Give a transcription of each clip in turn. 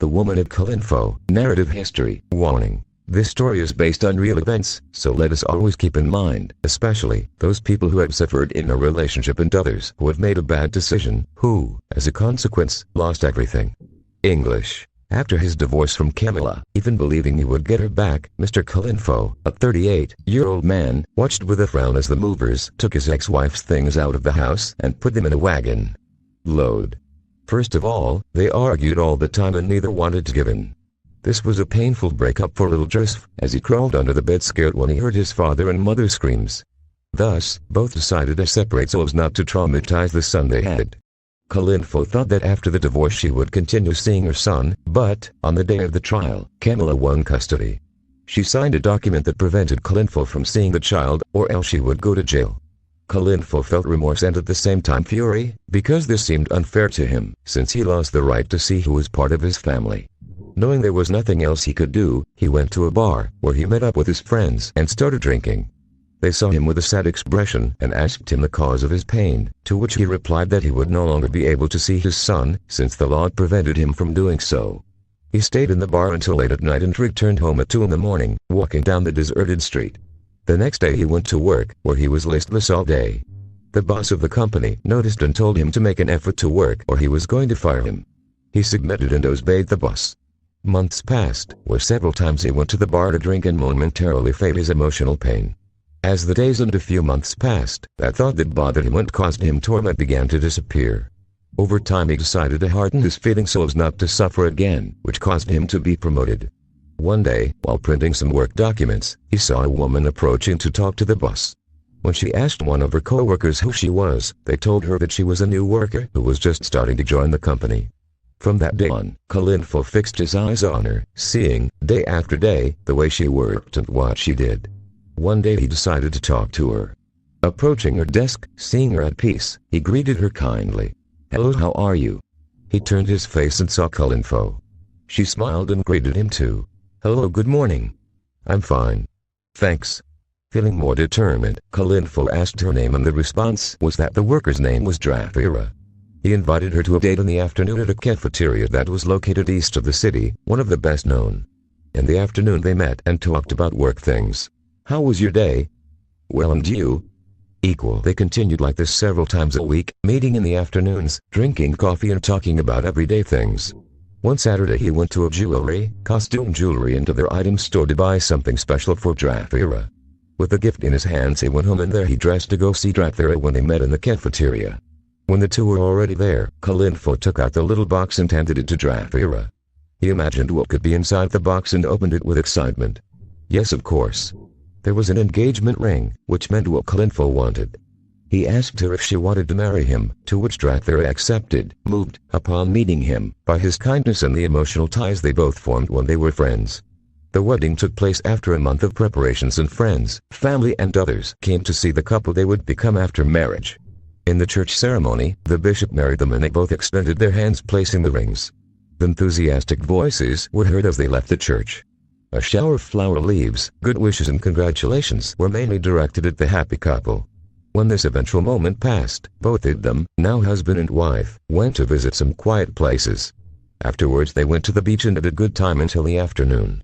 The Woman at Khalinfo. Narrative history. Warning. This story is based on real events, so let us always keep in mind, especially those people who have suffered in a relationship and others who have made a bad decision, who, as a consequence, lost everything. English. After his divorce from Camilla, even believing he would get her back, Mr. Khalinfo, a 38-year-old man, watched with a frown as the movers took his ex-wife's things out of the house and put them in a wagon load. First of all, they argued all the time and neither wanted to give in. This was a painful breakup for little Joseph, as he crawled under the bed scared when he heard his father and mother's screams. Thus, both decided to separate so as not to traumatize the son they had. Khalinfo thought that after the divorce she would continue seeing her son, but, on the day of the trial, Camilla won custody. She signed a document that prevented Khalinfo from seeing the child, or else she would go to jail. Khalinfo felt remorse and at the same time fury, because this seemed unfair to him, since he lost the right to see who was part of his family. Knowing there was nothing else he could do, he went to a bar, where he met up with his friends and started drinking. They saw him with a sad expression and asked him the cause of his pain, to which he replied that he would no longer be able to see his son, since the law prevented him from doing so. He stayed in the bar until late at night and returned home at 2 in the morning, walking down the deserted street. The next day he went to work, where he was listless all day. The boss of the company noticed and told him to make an effort to work or he was going to fire him. He submitted and obeyed the boss. Months passed, where several times he went to the bar to drink and momentarily fade his emotional pain. As the days and a few months passed, that thought that bothered him and caused him torment began to disappear. Over time he decided to harden his feelings so as not to suffer again, which caused him to be promoted. One day, while printing some work documents, he saw a woman approaching to talk to the boss. When she asked one of her co-workers who she was, they told her that she was a new worker who was just starting to join the company. From that day on, Khalinfo fixed his eyes on her, seeing, day after day, the way she worked and what she did. One day he decided to talk to her. Approaching her desk, seeing her at peace, he greeted her kindly. "Hello, how are you?" He turned his face and saw Khalinfo. She smiled and greeted him too. "Hello, good morning." "I'm fine. Thanks." Feeling more determined, Khalinfo asked her name and the response was that the worker's name was Drafira. He invited her to a date in the afternoon at a cafeteria that was located east of the city, one of the best known. In the afternoon they met and talked about work things. "How was your day?" "Well, and you?" "Equal." They continued like this several times a week, meeting in the afternoons, drinking coffee and talking about everyday things. One Saturday he went to a costume jewelry and other items store to buy something special for Drafira. With the gift in his hands he went home and there he dressed to go see Drafira when they met in the cafeteria. When the two were already there, Khalinfo took out the little box and handed it to Drafira. He imagined what could be inside the box and opened it with excitement. Yes, of course. There was an engagement ring, which meant what Khalinfo wanted. He asked her if she wanted to marry him, to which Drafira accepted, moved, upon meeting him, by his kindness and the emotional ties they both formed when they were friends. The wedding took place after a month of preparations and friends, family and others came to see the couple they would become after marriage. In the church ceremony, the bishop married them and they both extended their hands placing the rings. The enthusiastic voices were heard as they left the church. A shower of flower leaves, good wishes and congratulations were mainly directed at the happy couple. When this eventual moment passed, both of them, now husband and wife, went to visit some quiet places. Afterwards they went to the beach and had a good time until the afternoon.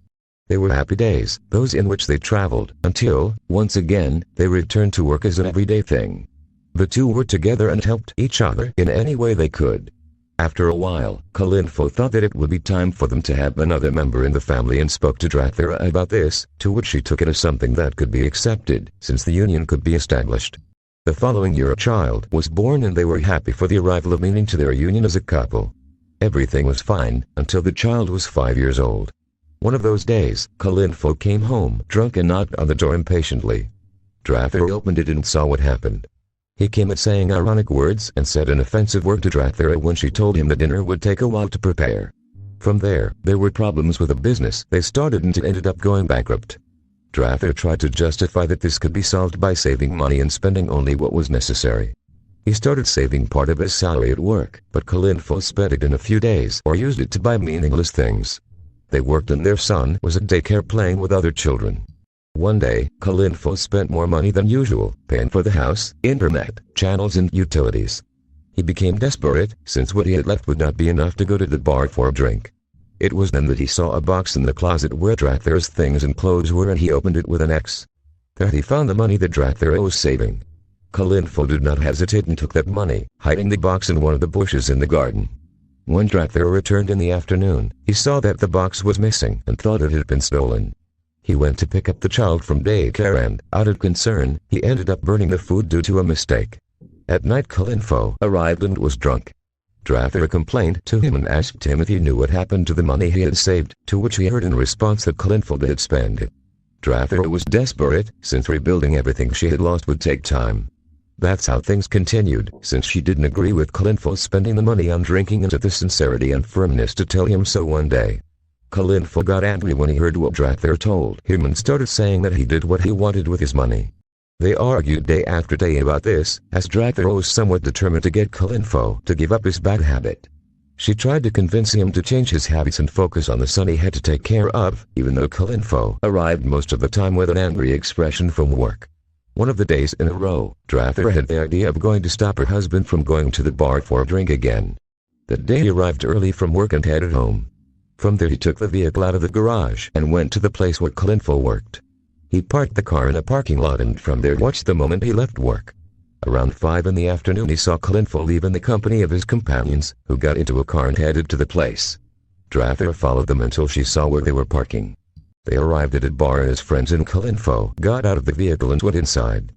They were happy days, those in which they traveled, until, once again, they returned to work as an everyday thing. The two were together and helped each other in any way they could. After a while, Khalinfo thought that it would be time for them to have another member in the family and spoke to Drafira about this, to which she took it as something that could be accepted, since the union could be established. The following year a child was born and they were happy for the arrival of meaning to their union as a couple. Everything was fine, until the child was 5 years old. One of those days, Khalinfo came home drunk and knocked on the door impatiently. Drafira opened it and saw what happened. He came at saying ironic words and said an offensive word to Drafira when she told him the dinner would take a while to prepare. From there were problems with the business they started and it ended up going bankrupt. Drafira tried to justify that this could be solved by saving money and spending only what was necessary. He started saving part of his salary at work, but Khalinfo spent it in a few days or used it to buy meaningless things. They worked and their son was at daycare playing with other children. One day, Khalinfo spent more money than usual, paying for the house, internet, channels and utilities. He became desperate, since what he had left would not be enough to go to the bar for a drink. It was then that he saw a box in the closet where Drathera's things and clothes were, and he opened it with an X. There he found the money that Drathera was saving. Khalinfo did not hesitate and took that money, hiding the box in one of the bushes in the garden. When Drathera returned in the afternoon, he saw that the box was missing and thought it had been stolen. He went to pick up the child from daycare and, out of concern, he ended up burning the food due to a mistake. At night Khalinfo arrived and was drunk. Drathera complained to him and asked him if he knew what happened to the money he had saved, to which he heard in response that Khalinfo had spent it. Drathera was desperate, since rebuilding everything she had lost would take time. That's how things continued, since she didn't agree with Khalinfo spending the money on drinking and had the sincerity and firmness to tell him so one day. Khalinfo got angry when he heard what Drathera told him and started saying that he did what he wanted with his money. They argued day after day about this, as Drathera was somewhat determined to get Khalinfo to give up his bad habit. She tried to convince him to change his habits and focus on the son he had to take care of, even though Khalinfo arrived most of the time with an angry expression from work. One of the days in a row, Drathera had the idea of going to stop her husband from going to the bar for a drink again. That day he arrived early from work and headed home. From there he took the vehicle out of the garage and went to the place where Khalinfo worked. He parked the car in a parking lot and from there watched the moment he left work. Around 5 in the afternoon he saw Khalinfo leave in the company of his companions, who got into a car and headed to the place. Drathera followed them until she saw where they were parking. They arrived at a bar and his friends and Khalinfo got out of the vehicle and went inside.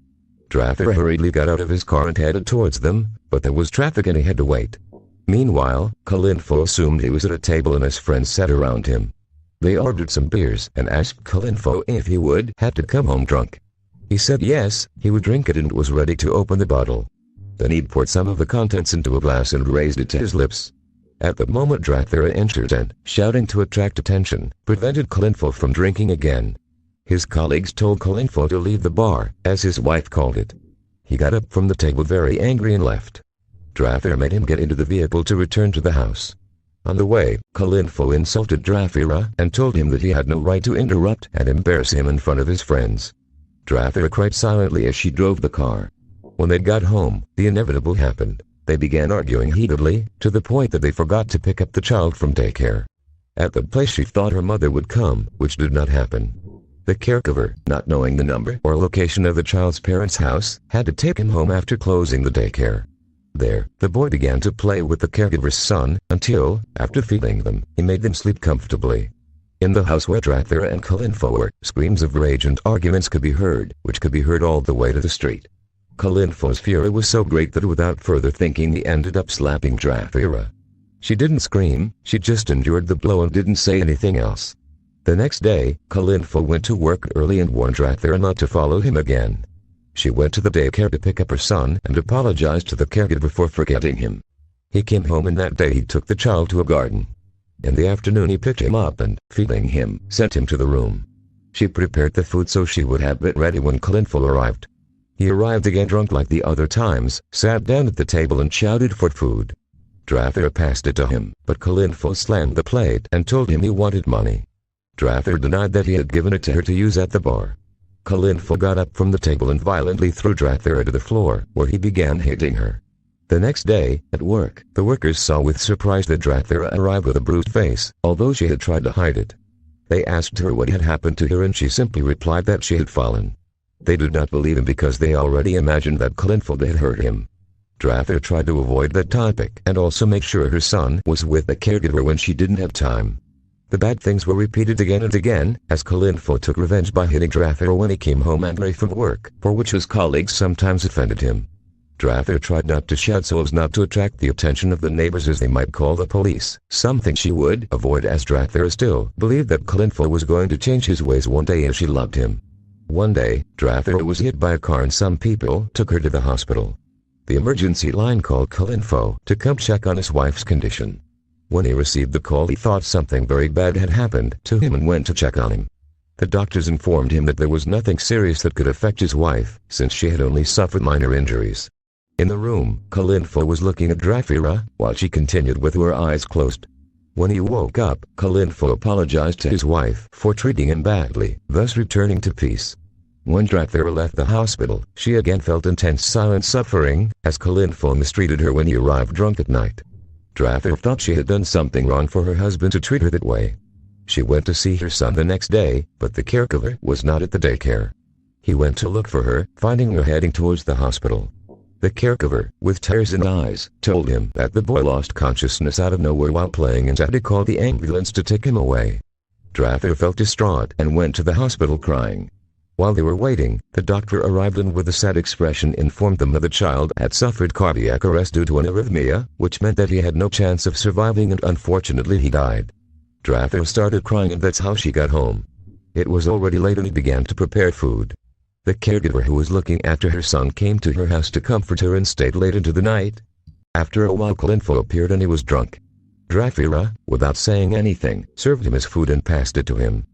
Drathera hurriedly got out of his car and headed towards them, but there was traffic and he had to wait. Meanwhile, Khalinfo assumed he was at a table and his friends sat around him. They ordered some beers and asked Khalinfo if he would have to come home drunk. He said yes, he would drink it and was ready to open the bottle. Then he poured some of the contents into a glass and raised it to his lips. At the moment Drathera entered and, shouting to attract attention, prevented Khalinfo from drinking again. His colleagues told Khalinfo to leave the bar, as his wife called it. He got up from the table very angry and left. Drathera made him get into the vehicle to return to the house. On the way, Khalinfo insulted Drathera and told him that he had no right to interrupt and embarrass him in front of his friends. Drathera cried silently as she drove the car. When they got home, the inevitable happened. They began arguing heatedly, to the point that they forgot to pick up the child from daycare. At the place she thought her mother would come, which did not happen. The caregiver, not knowing the number or location of the child's parents' house, had to take him home after closing the daycare. There, the boy began to play with the caregiver's son, until, after feeding them, he made them sleep comfortably. In the house where Drathera and Khalinfo were, screams of rage and arguments could be heard, which could be heard all the way to the street. Khalinfo's fury was so great that without further thinking he ended up slapping Drathera. She didn't scream, she just endured the blow and didn't say anything else. The next day, Khalinfo went to work early and warned Drathera not to follow him again. She went to the daycare to pick up her son and apologized to the caregiver for forgetting him. He came home and that day he took the child to a garden. In the afternoon he picked him up and, feeding him, sent him to the room. She prepared the food so she would have it ready when Khalinfo arrived. He arrived again drunk like the other times, sat down at the table and shouted for food. Drathera passed it to him, but Khalinfo slammed the plate and told him he wanted money. Drathera denied that he had given it to her to use at the bar. Khalinfo got up from the table and violently threw Drathera to the floor, where he began hitting her. The next day, at work, the workers saw with surprise that Drathera arrived with a bruised face, although she had tried to hide it. They asked her what had happened to her and she simply replied that she had fallen. They did not believe him because they already imagined that Khalinfo had hurt him. Drathera tried to avoid that topic and also make sure her son was with the caregiver when she didn't have time. The bad things were repeated again and again, as Khalinfo took revenge by hitting Drathera when he came home angry from work, for which his colleagues sometimes offended him. Drathera tried not to shout so as not to attract the attention of the neighbors as they might call the police, something she would avoid as Drathera still believed that Khalinfo was going to change his ways one day as she loved him. One day, Drathera was hit by a car and some people took her to the hospital. The emergency line called Khalinfo to come check on his wife's condition. When he received the call he thought something very bad had happened to him and went to check on him. The doctors informed him that there was nothing serious that could affect his wife, since she had only suffered minor injuries. In the room, Khalinfo was looking at Drathera, while she continued with her eyes closed. When he woke up, Khalinfo apologized to his wife for treating him badly, thus returning to peace. When Drathera left the hospital, she again felt intense silent suffering, as Khalinfo mistreated her when he arrived drunk at night. Drafter thought she had done something wrong for her husband to treat her that way. She went to see her son the next day, but the caregiver was not at the daycare. He went to look for her, finding her heading towards the hospital. The caregiver, with tears in eyes, told him that the boy lost consciousness out of nowhere while playing and had to call the ambulance to take him away. Drafter felt distraught and went to the hospital crying. While they were waiting, the doctor arrived and with a sad expression informed them that the child had suffered cardiac arrest due to an arrhythmia, which meant that he had no chance of surviving and unfortunately he died. Drafter started crying and that's how she got home. It was already late and he began to prepare food. The caregiver who was looking after her son came to her house to comfort her and stayed late into the night. After a while Khalinfo appeared and he was drunk. Drafter, without saying anything, served him his food and passed it to him.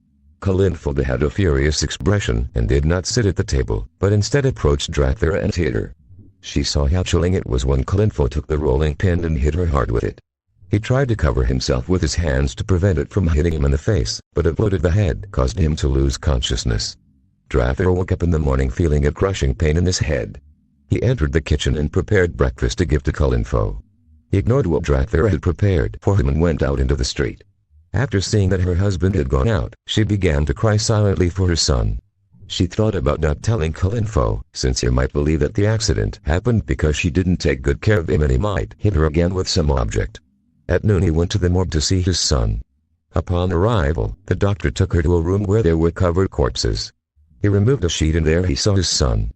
Khalinfo had a furious expression and did not sit at the table, but instead approached Drafter and hit her. She saw how chilling it was when Khalinfo took the rolling pin and hit her hard with it. He tried to cover himself with his hands to prevent it from hitting him in the face, but a blow to the head caused him to lose consciousness. Drafter woke up in the morning feeling a crushing pain in his head. He entered the kitchen and prepared breakfast to give to Khalinfo. He ignored what Drafter had prepared for him and went out into the street. After seeing that her husband had gone out, she began to cry silently for her son. She thought about not telling Khalinfo, since he might believe that the accident happened because she didn't take good care of him and he might hit her again with some object. At noon he went to the morgue to see his son. Upon arrival, the doctor took her to a room where there were covered corpses. He removed a sheet and there he saw his son.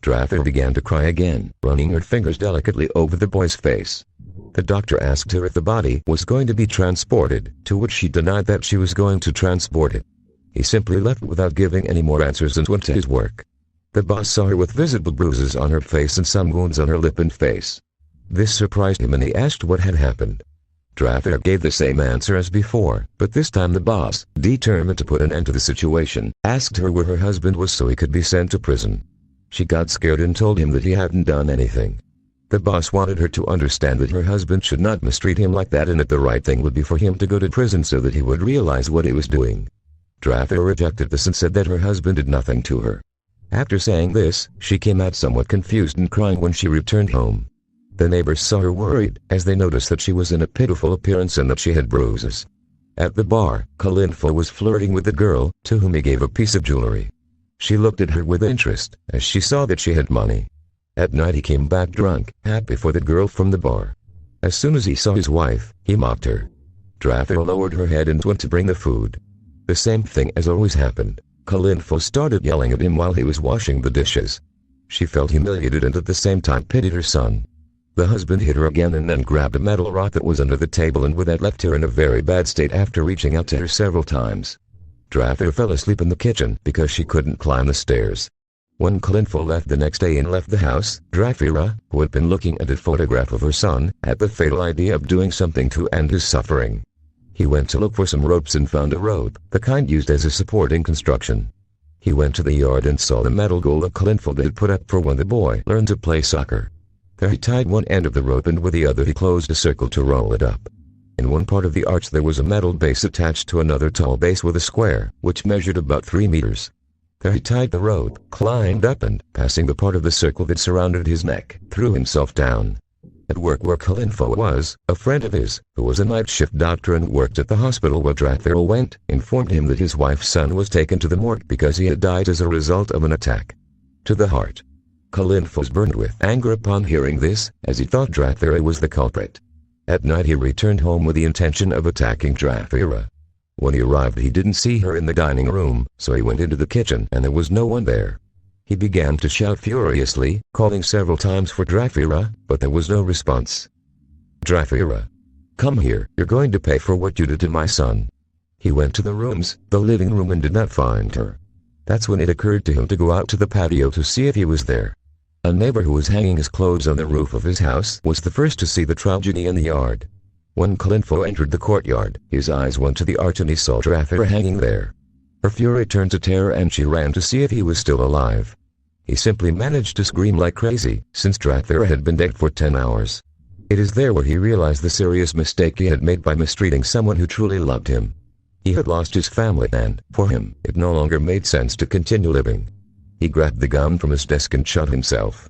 Drafter began to cry again, running her fingers delicately over the boy's face. The doctor asked her if the body was going to be transported, to which she denied that she was going to transport it. He simply left without giving any more answers and went to his work. The boss saw her with visible bruises on her face and some wounds on her lip and face. This surprised him and he asked what had happened. Drafter gave the same answer as before, but this time the boss, determined to put an end to the situation, asked her where her husband was so he could be sent to prison. She got scared and told him that he hadn't done anything. The boss wanted her to understand that her husband should not mistreat him like that and that the right thing would be for him to go to prison so that he would realize what he was doing. Drafter rejected this and said that her husband did nothing to her. After saying this, she came out somewhat confused and crying when she returned home. The neighbors saw her worried, as they noticed that she was in a pitiful appearance and that she had bruises. At the bar, Khalinfo was flirting with the girl, to whom he gave a piece of jewelry. She looked at her with interest, as she saw that she had money. At night he came back drunk, happy for the girl from the bar. As soon as he saw his wife, he mocked her. Drafter lowered her head and went to bring the food. The same thing as always happened. Khalinfo started yelling at him while he was washing the dishes. She felt humiliated and at the same time pitied her son. The husband hit her again and then grabbed a metal rod that was under the table and with that left her in a very bad state after reaching out to her several times. Drafter fell asleep in the kitchen because she couldn't climb the stairs. When Khalinfo left the next day and left the house, Drafter, who had been looking at a photograph of her son, had the fatal idea of doing something to end his suffering. He went to look for some ropes and found a rope, the kind used as a support in construction. He went to the yard and saw the metal goal that Khalinfo had put up for when the boy learned to play soccer. There he tied one end of the rope and with the other he closed a circle to roll it up. In one part of the arch there was a metal base attached to another tall base with a square, which measured about 3 meters. There he tied the rope, climbed up and, passing the part of the circle that surrounded his neck, threw himself down. At work where Khalinfo was, a friend of his, who was a night shift doctor and worked at the hospital where Drafter went, informed him that his wife's son was taken to the morgue because he had died as a result of an attack to the heart. Khalinfo was burned with anger upon hearing this, as he thought Drafter was the culprit. At night he returned home with the intention of attacking Drafter. When he arrived he didn't see her in the dining room, so he went into the kitchen and there was no one there. He began to shout furiously, calling several times for Drafter, but there was no response. Drafter, come here, you're going to pay for what you did to my son. He went to the living room and did not find her. That's when it occurred to him to go out to the patio to see if he was there. A neighbor who was hanging his clothes on the roof of his house was the first to see the tragedy in the yard. When Khalinfo entered the courtyard, his eyes went to the arch and he saw Drafter hanging there. Her fury turned to terror and she ran to see if he was still alive. He simply managed to scream like crazy, since Drafter had been dead for 10 hours. It is there where he realized the serious mistake he had made by mistreating someone who truly loved him. He had lost his family and, for him, it no longer made sense to continue living. He grabbed the gun from his desk and shot himself.